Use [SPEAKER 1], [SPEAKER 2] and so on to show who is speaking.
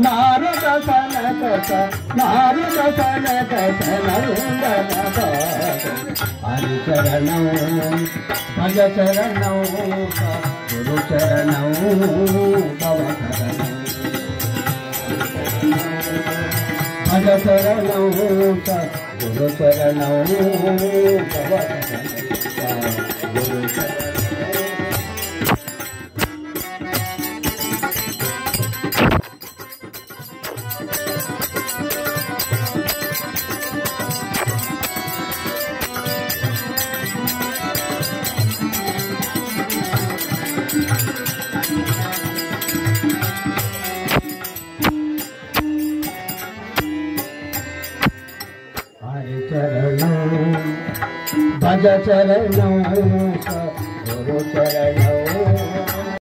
[SPEAKER 1] నారద సనకస హరి చరణం భజ చరణం గురు చరణం భవ చరణం భజ చరణం గురు చరణం భవ చరణం గురు చరణం भज चरणों गुरु चरणों